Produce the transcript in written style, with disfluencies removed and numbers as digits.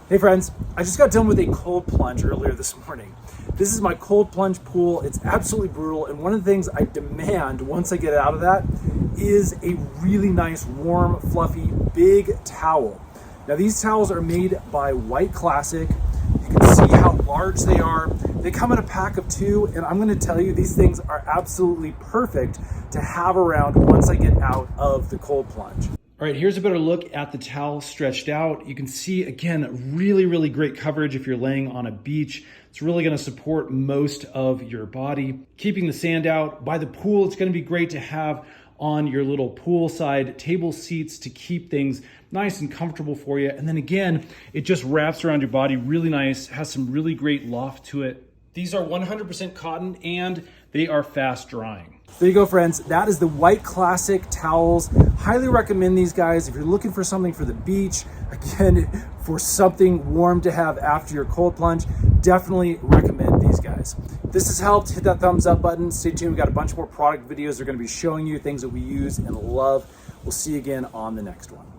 Hey friends, I just got done with a cold plunge earlier this morning. This is my cold plunge pool. It's absolutely brutal. And one of the things I demand once I get out of that is a really nice, warm, fluffy, big towel. Now these towels are made by White Classic. You can see how large they are. They come in a pack of 2, and I'm gonna tell you, these things are absolutely perfect to have around once I get out of the cold plunge. All right, here's a better look at the towel stretched out. You can see, again, really great coverage if you're laying on a beach. It's really gonna support most of your body. Keeping the sand out. By the pool, it's gonna be great to have on your little poolside table seats to keep things nice and comfortable for you. And then again, it just wraps around your body really nice, has some really great loft to it. These are 100% cotton and they are fast drying. There you go, friends. That is the White Classic towels. Highly recommend these guys if you're looking for something for the beach. Again, for something warm to have after your cold plunge, definitely recommend these guys. If this has helped, hit that thumbs up button. Stay tuned. We've got a bunch more product videos. They're going to be showing you things that we use and love. We'll see you again on the next one.